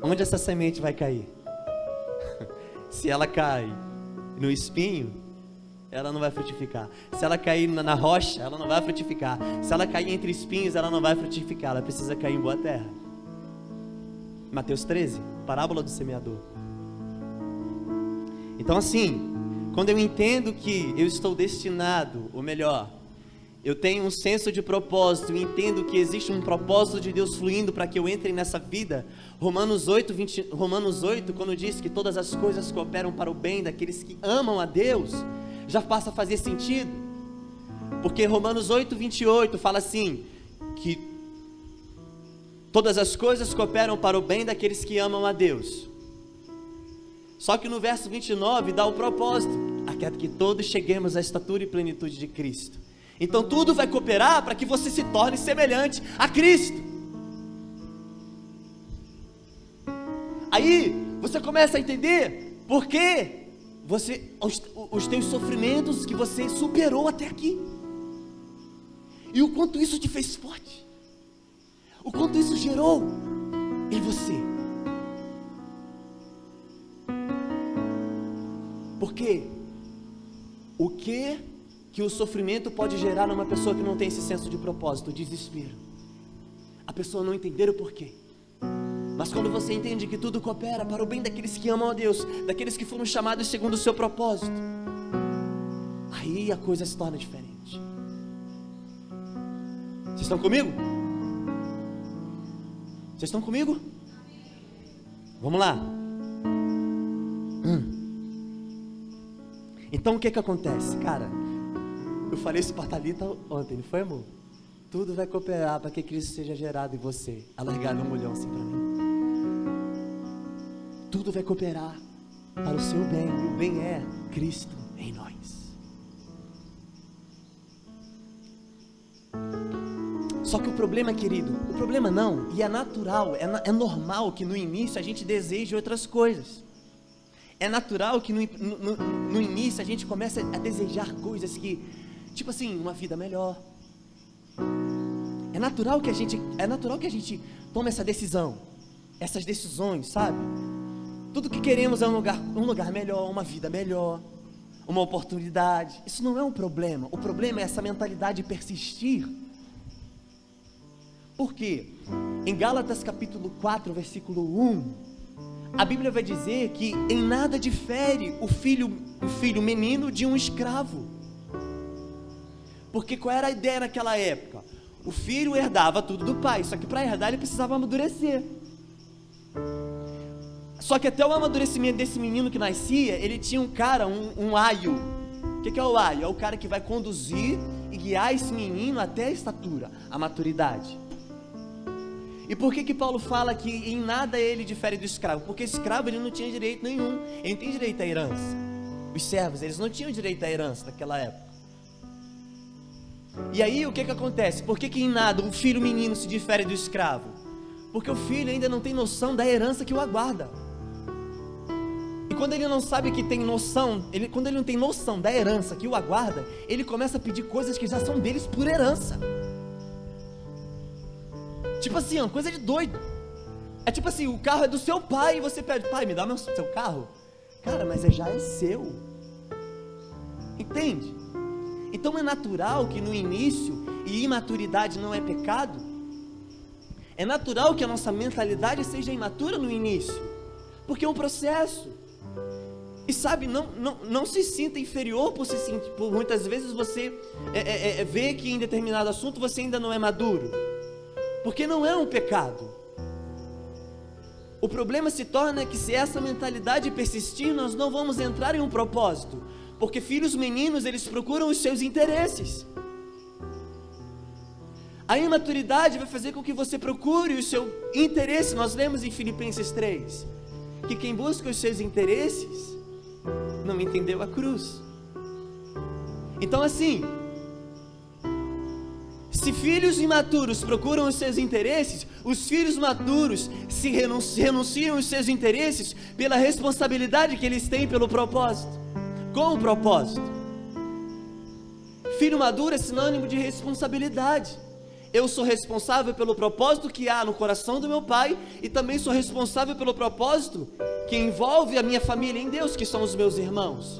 onde essa semente vai cair. Se ela cai no espinho, ela não vai frutificar. Se ela cair na rocha, ela não vai frutificar. Se ela cair entre espinhos, ela não vai frutificar. Ela precisa cair em boa terra. Mateus 13, parábola do semeador. Então assim, quando eu entendo que eu estou destinado, ou melhor, eu tenho um senso de propósito e entendo que existe um propósito de Deus fluindo para que eu entre nessa vida. Romanos 8, quando diz que todas as coisas cooperam para o bem daqueles que amam a Deus, já passa a fazer sentido. Porque Romanos 8, 28 fala assim, que todas as coisas cooperam para o bem daqueles que amam a Deus. Só que no verso 29 dá o propósito, até que todos cheguemos à estatura e plenitude de Cristo. Então tudo vai cooperar para que você se torne semelhante a Cristo. Aí você começa a entender por que os teus sofrimentos que você superou até aqui, e o quanto isso te fez forte, o quanto isso gerou em você. Porque o que o sofrimento pode gerar numa pessoa que não tem esse senso de propósito? O desespero, a pessoa não entender o porquê. Mas quando você entende que tudo coopera para o bem daqueles que amam a Deus, daqueles que foram chamados segundo o seu propósito, aí a coisa se torna diferente. Vocês estão comigo? Vocês estão comigo? Vamos lá. Então o que acontece? Cara, eu falei isso para a Thalita ontem, não foi, amor? Tudo vai cooperar para que Cristo seja gerado em você. Ela regala um olhão assim para mim. Tudo vai cooperar para o seu bem, e o bem é Cristo em nós. Só que o problema, querido, o problema não, e é natural, é normal que no início a gente deseje outras coisas. É natural que no início a gente comece a desejar coisas que, tipo assim, uma vida melhor. É natural que a gente tome essa decisão, essas decisões, sabe? Tudo que queremos é um lugar melhor, uma vida melhor, uma oportunidade. Isso não é um problema. O problema é essa mentalidade persistir. Por quê? Em Gálatas capítulo 4, versículo 1, a Bíblia vai dizer que em nada difere o filho menino de um escravo. Porque qual era a ideia naquela época? O filho herdava tudo do pai, só que para herdar ele precisava amadurecer. Só que até o amadurecimento desse menino que nascia, ele tinha um cara, um aio. O que é o aio? É o cara que vai conduzir e guiar esse menino até a estatura, a maturidade. E por que Paulo fala que em nada ele difere do escravo? Porque escravo ele não tinha direito nenhum, ele não tem direito à herança. Os servos, eles não tinham direito à herança naquela época. E aí o que acontece? Por que em nada o filho menino se difere do escravo? Porque o filho ainda não tem noção da herança que o aguarda. E quando ele não sabe que tem noção, quando ele não tem noção da herança que o aguarda, ele começa a pedir coisas que já são deles por herança. Tipo assim, uma coisa de doido. É tipo assim, o carro é do seu pai e você pede, pai, me dá seu carro. Cara, mas já é seu. Entende? Então é natural que no início, e imaturidade não é pecado, é natural que a nossa mentalidade seja imatura no início, porque é um processo. E sabe, não se sinta inferior por muitas vezes você vê que em determinado assunto você ainda não é maduro, porque não é um pecado. O problema se torna que se essa mentalidade persistir, nós não vamos entrar em um propósito, porque filhos meninos, eles procuram os seus interesses. A imaturidade vai fazer com que você procure o seu interesse. Nós lemos em Filipenses 3 que quem busca os seus interesses não entendeu a cruz. Então assim, se filhos imaturos procuram os seus interesses, os filhos maduros se renunciam os seus interesses pela responsabilidade que eles têm pelo propósito. Qual o propósito? Filho maduro é sinônimo de responsabilidade. Eu sou responsável pelo propósito que há no coração do meu pai, e também sou responsável pelo propósito que envolve a minha família em Deus, que são os meus irmãos.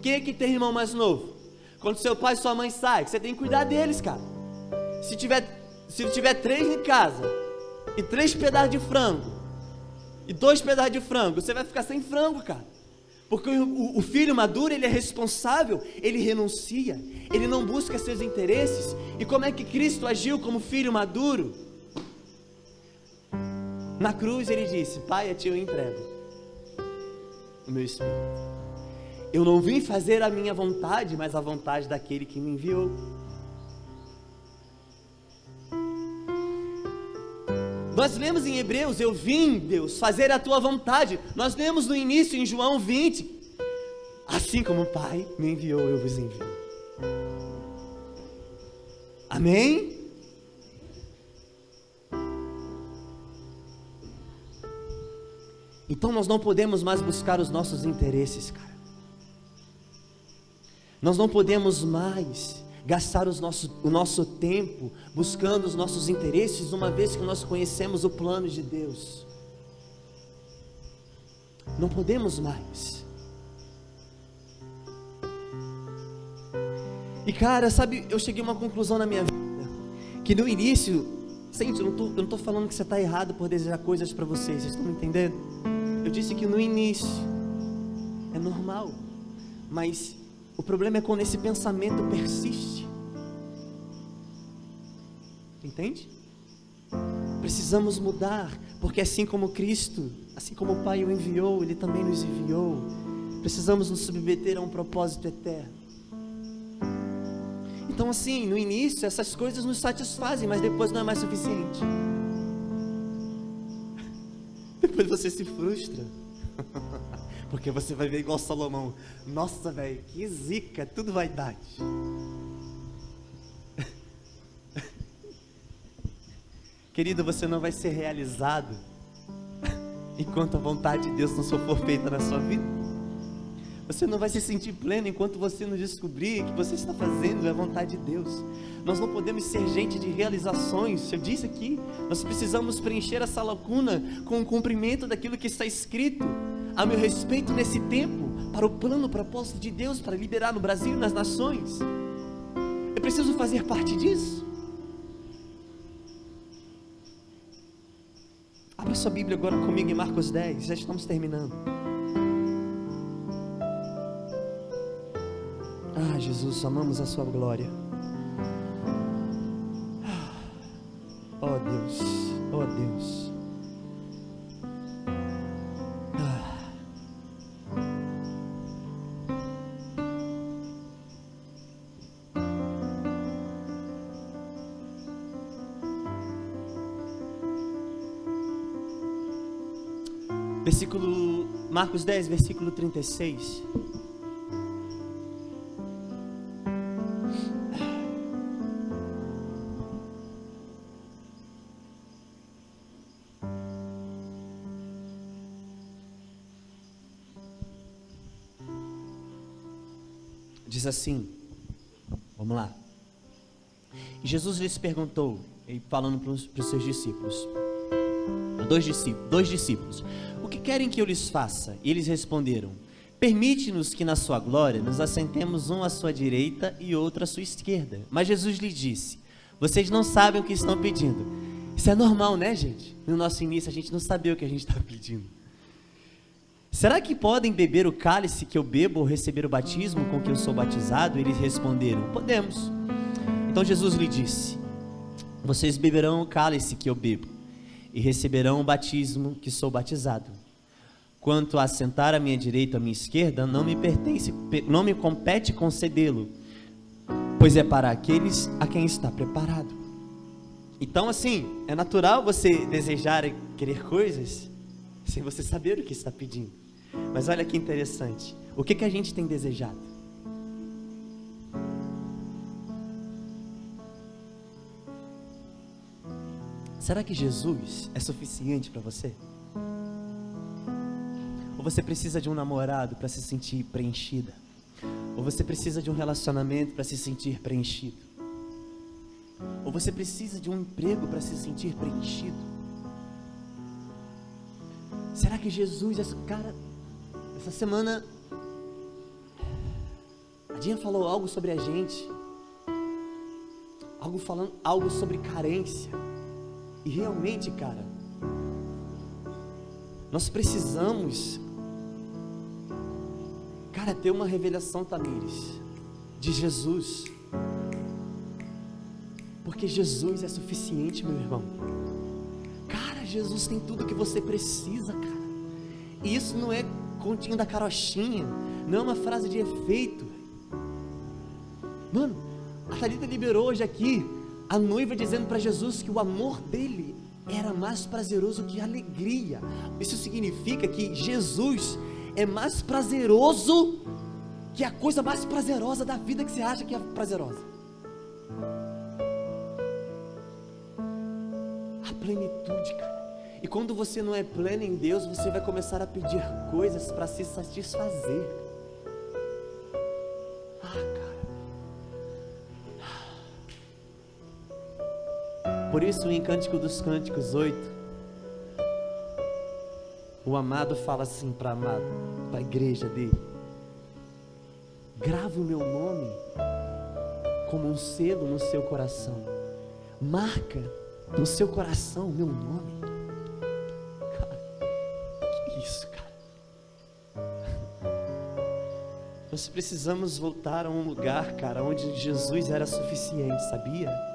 Quem é que tem irmão mais novo? Quando seu pai e sua mãe saem, você tem que cuidar deles, cara. Se tiver 3 em casa, e 3 pedaços de frango, e 2 pedaços de frango, você vai ficar sem frango, cara. Porque o filho maduro, ele é responsável, ele renuncia, ele não busca seus interesses. E como é que Cristo agiu como filho maduro? Na cruz ele disse: Pai, a ti eu entrego o meu espírito. Eu não vim fazer a minha vontade, mas a vontade daquele que me enviou. Nós lemos em Hebreus: eu vim, Deus, fazer a tua vontade. Nós lemos no início em João 20: assim como o Pai me enviou, eu vos envio. Amém? Então nós não podemos mais buscar os nossos interesses, cara. Nós não podemos mais gastar o nosso tempo buscando os nossos interesses, uma vez que nós conhecemos o plano de Deus. Não podemos mais. E cara, sabe, eu cheguei a uma conclusão na minha vida, que no início, gente, eu não estou falando que você está errado por desejar coisas para vocês estão me entendendo? Eu disse que no início é normal, mas o problema é quando esse pensamento persiste. Entende? Precisamos mudar, porque assim como Cristo, assim como o Pai o enviou, Ele também nos enviou. Precisamos nos submeter a um propósito eterno. Então assim, no início essas coisas nos satisfazem, mas depois não é mais suficiente. Depois você se frustra. Porque você vai ver igual Salomão: nossa, velho, que zica, tudo vaidade. Querido, você não vai ser realizado enquanto a vontade de Deus não for feita na sua vida. Você não vai se sentir pleno enquanto você não descobrir que você está fazendo a vontade de Deus. Nós não podemos ser gente de realizações. Eu disse aqui, nós precisamos preencher essa lacuna com o cumprimento daquilo que está escrito a meu respeito nesse tempo, para o plano, o propósito de Deus, para liberar no Brasil e nas nações. Eu preciso fazer parte disso. Abra sua Bíblia agora comigo em Marcos 10, já estamos terminando. Ah, Jesus, amamos a sua glória. Oh Deus, oh Deus. Marcos 10, versículo 36. Diz assim, vamos lá. E Jesus lhes perguntou, falando para os seus discípulos, dois discípulos: o que querem que eu lhes faça? E eles responderam: permite-nos que na sua glória nos assentemos um à sua direita e outro à sua esquerda. Mas Jesus lhes disse: vocês não sabem o que estão pedindo. Isso é normal, né, gente? No nosso início a gente não sabia o que a gente estava pedindo. Será que podem beber o cálice que eu bebo ou receber o batismo com que eu sou batizado? Eles responderam: podemos. Então Jesus lhe disse: vocês beberão o cálice que eu bebo e receberão o batismo que sou batizado. Quanto a sentar à minha direita ou à minha esquerda, não me compete concedê-lo, pois é para aqueles a quem está preparado. Então, assim, é natural você desejar e querer coisas sem você saber o que está pedindo. Mas olha que interessante. O que a gente tem desejado? Será que Jesus é suficiente para você? Ou você precisa de um namorado para se sentir preenchida? Ou você precisa de um relacionamento para se sentir preenchido? Ou você precisa de um emprego para se sentir preenchido? Será que Jesus, cara, essa semana a Dinha falou algo sobre a gente, falando algo sobre carência. E realmente, cara, nós precisamos, cara, ter uma revelação, Tamires, de Jesus. Porque Jesus é suficiente, meu irmão. Cara, Jesus tem tudo que você precisa, cara. E isso não é continho da carochinha, não é uma frase de efeito. Mano, a Thalita liberou hoje aqui a noiva dizendo para Jesus que o amor dele era mais prazeroso que a alegria. Isso significa que Jesus é mais prazeroso que a coisa mais prazerosa da vida que você acha que é prazerosa. A plenitude, cara. E quando você não é pleno em Deus, você vai começar a pedir coisas para se satisfazer. Por isso, em Cântico dos Cânticos 8, o amado fala assim para a igreja dele: grava o meu nome como um selo no seu coração, marca no seu coração o meu nome. Cara, que isso, cara? Nós precisamos voltar a um lugar, cara, onde Jesus era suficiente, sabia?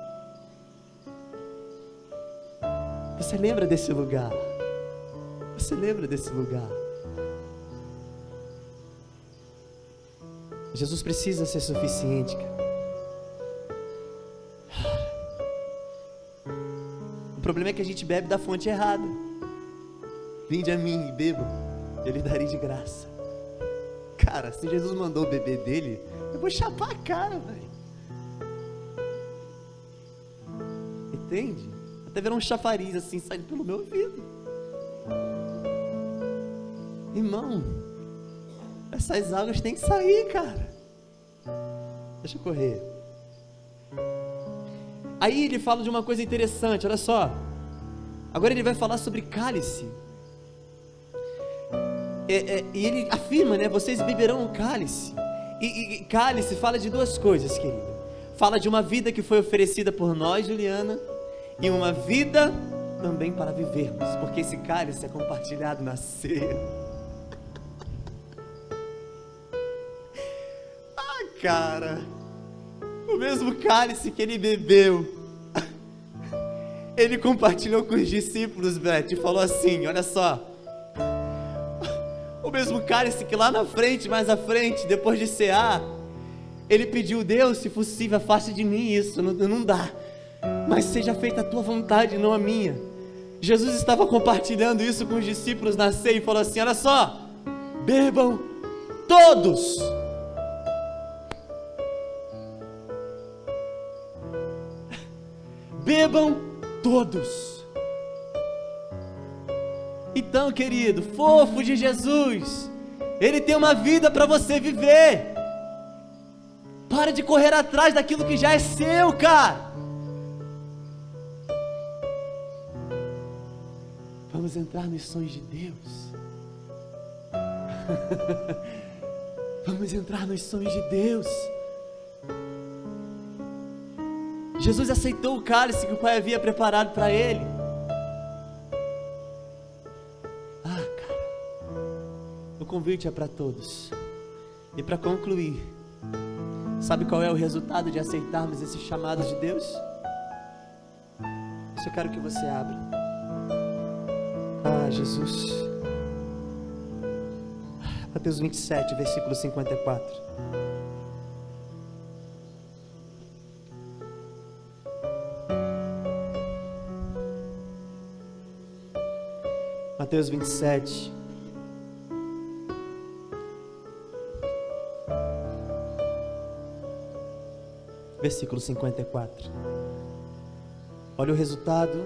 Você lembra desse lugar? Você lembra desse lugar? Jesus precisa ser suficiente, cara. O problema é que a gente bebe da fonte errada. Vinde a mim e bebam, eu lhe darei de graça. Cara, se Jesus mandou o bebê dele, eu vou chapar a cara, velho. Entende? Até ver um chafariz assim saindo pelo meu ouvido. Irmão, essas águas têm que sair, cara. Deixa eu correr. Aí ele fala de uma coisa interessante, olha só. Agora ele vai falar sobre cálice. E ele afirma, né? Vocês beberão o cálice. E cálice fala de duas coisas, querido. Fala de uma vida que foi oferecida por nós, Juliana, e uma vida também para vivermos, porque esse cálice é compartilhado na ceia. Cara, o mesmo cálice que ele bebeu, ele compartilhou com os discípulos, Beth, e falou assim: olha só, o mesmo cálice que lá na frente, mais à frente, depois de cear, ele pediu: Deus, se possível, afaste de mim isso, não dá, mas seja feita a tua vontade, não a minha. Jesus estava compartilhando isso com os discípulos na ceia e falou assim: olha só, bebam todos. Bebam todos. Então, querido, fofo de Jesus, Ele tem uma vida para você viver. Para de correr atrás daquilo que já é seu, cara. Vamos entrar nos sonhos de Deus. Vamos entrar nos sonhos de Deus. Jesus aceitou o cálice que o Pai havia preparado para ele. Cara, o convite é para todos. E para concluir, sabe qual é o resultado de aceitarmos esse chamado de Deus? Isso eu quero que você abra. Jesus. Mateus 27, versículo 54. Mateus 27. Versículo 54. Olha o resultado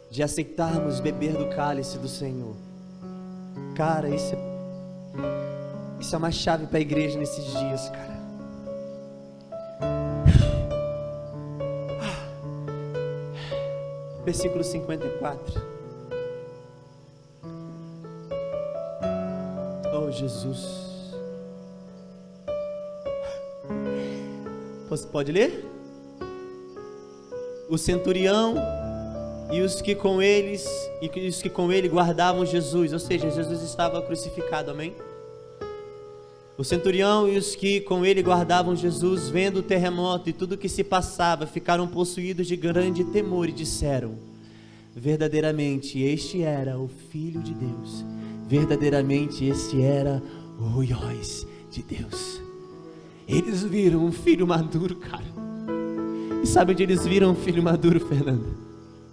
de aceitarmos beber do cálice do Senhor. Cara, isso é uma chave para a igreja nesses dias, cara. Versículo 54. Oh, Jesus. Você pode ler? O centurião e os que com ele guardavam Jesus, ou seja, Jesus estava crucificado, amém? O centurião e os que com ele guardavam Jesus, vendo o terremoto e tudo o que se passava, ficaram possuídos de grande temor e disseram: verdadeiramente este era o Filho de Deus, verdadeiramente este era o Ruiós de Deus. Eles viram um filho maduro, cara. E sabe onde eles viram um filho maduro, Fernando?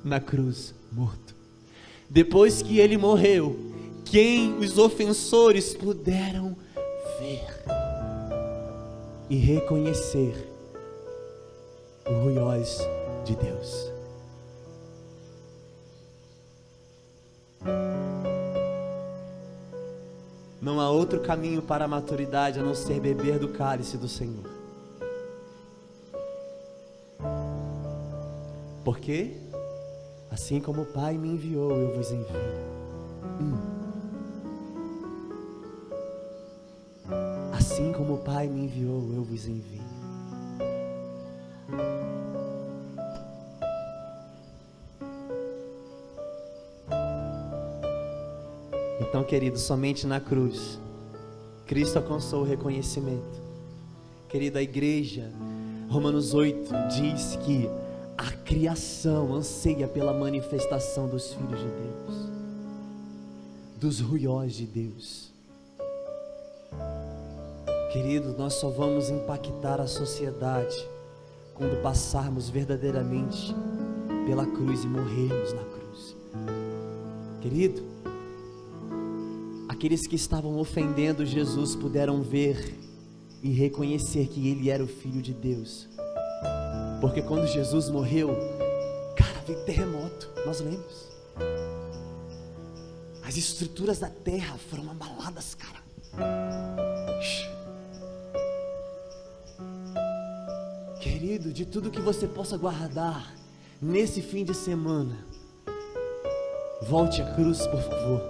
Na cruz, morto. Depois que ele morreu, quem os ofensores puderam ver e reconhecer o Ruiós de Deus. Não há outro caminho para a maturidade a não ser beber do cálice do Senhor. Porque assim como o Pai me enviou, eu vos envio. Assim como o Pai me enviou, eu vos envio. Então, querido, somente na cruz Cristo alcançou o reconhecimento. Querida, a igreja, Romanos 8 diz que a criação anseia pela manifestação dos filhos de Deus, dos ruiós de Deus. Querido, nós só vamos impactar a sociedade quando passarmos verdadeiramente pela cruz e morrermos na cruz. Querido, aqueles que estavam ofendendo Jesus puderam ver e reconhecer que Ele era o Filho de Deus. Porque quando Jesus morreu, cara, veio terremoto, nós lemos. As estruturas da terra foram abaladas, cara. Querido, de tudo que você possa guardar nesse fim de semana, volte à cruz, por favor.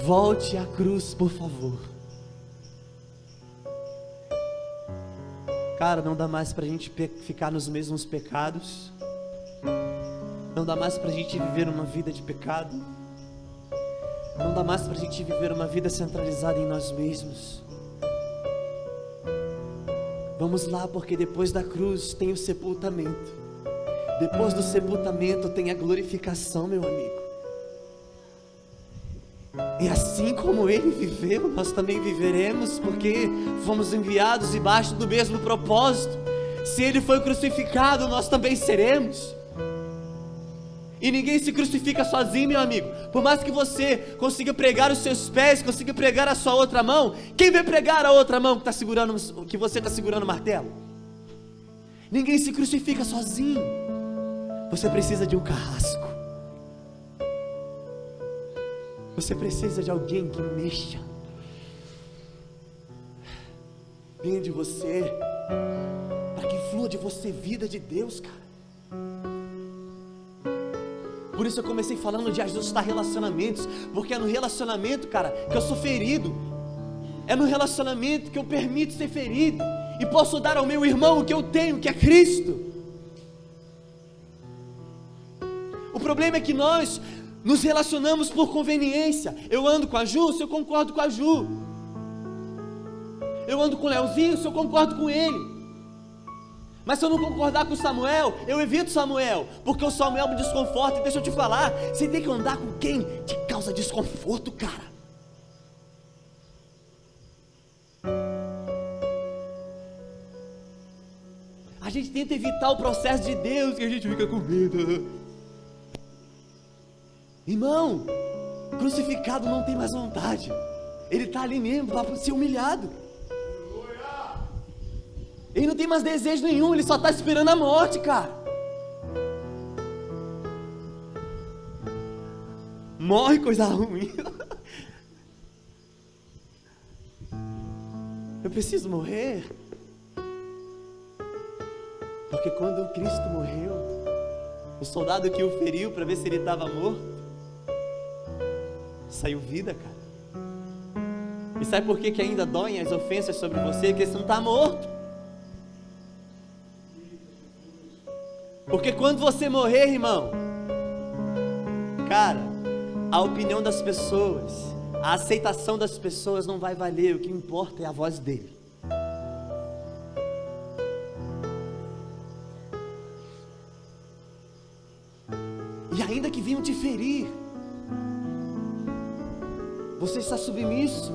Volte à cruz, por favor. Cara, não dá mais pra gente ficar nos mesmos pecados. Não dá mais pra gente viver uma vida de pecado. Não dá mais pra gente viver uma vida centralizada em nós mesmos. Vamos lá, porque depois da cruz tem o sepultamento. Depois do sepultamento tem a glorificação, meu amigo. E assim como Ele viveu, nós também viveremos, porque fomos enviados debaixo do mesmo propósito. Se Ele foi crucificado, nós também seremos. E ninguém se crucifica sozinho, meu amigo. Por mais que você consiga pregar os seus pés, consiga pregar a sua outra mão, quem vai pregar a outra mão que você está segurando o martelo? Ninguém se crucifica sozinho. Você precisa de um carrasco. Você precisa de alguém que mexa dentro de você, para que flua de você vida de Deus, cara. Por isso eu comecei falando de ajustar relacionamentos, porque é no relacionamento, cara, que eu sou ferido. É no relacionamento que eu permito ser ferido e posso dar ao meu irmão o que eu tenho, que é Cristo. O problema é que nós nos relacionamos por conveniência. Eu ando com a Ju, se eu concordo com a Ju. Eu ando com o Leozinho, se eu concordo com ele. Mas se eu não concordar com o Samuel, eu evito Samuel, porque o Samuel me desconforta. E deixa eu te falar, você tem que andar com quem te causa desconforto, cara. A gente tenta evitar o processo de Deus, que a gente fica com medo. Irmão, crucificado não tem mais vontade. Ele está ali mesmo para ser humilhado. Ele não tem mais desejo nenhum, ele só está esperando a morte, cara. Morre, coisa ruim. Eu preciso morrer. Porque quando Cristo morreu, o soldado que o feriu para ver se ele estava morto, saiu vida, cara. E sabe por que ainda doem as ofensas sobre você? Porque você não está morto. Porque quando você morrer, irmão, cara, a opinião das pessoas, a aceitação das pessoas não vai valer. O que importa é a voz dele. E ainda que venham te ferir, você está submisso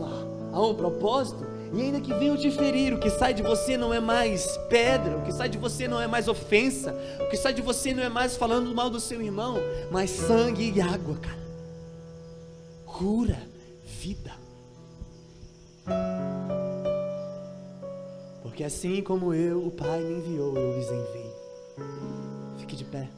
a um propósito. E ainda que venham te ferir, o que sai de você não é mais pedra, o que sai de você não é mais ofensa, o que sai de você não é mais falando mal do seu irmão, mas sangue e água, cara. Cura, vida. Porque assim como eu, o Pai me enviou, eu lhes enviei. Fique de pé.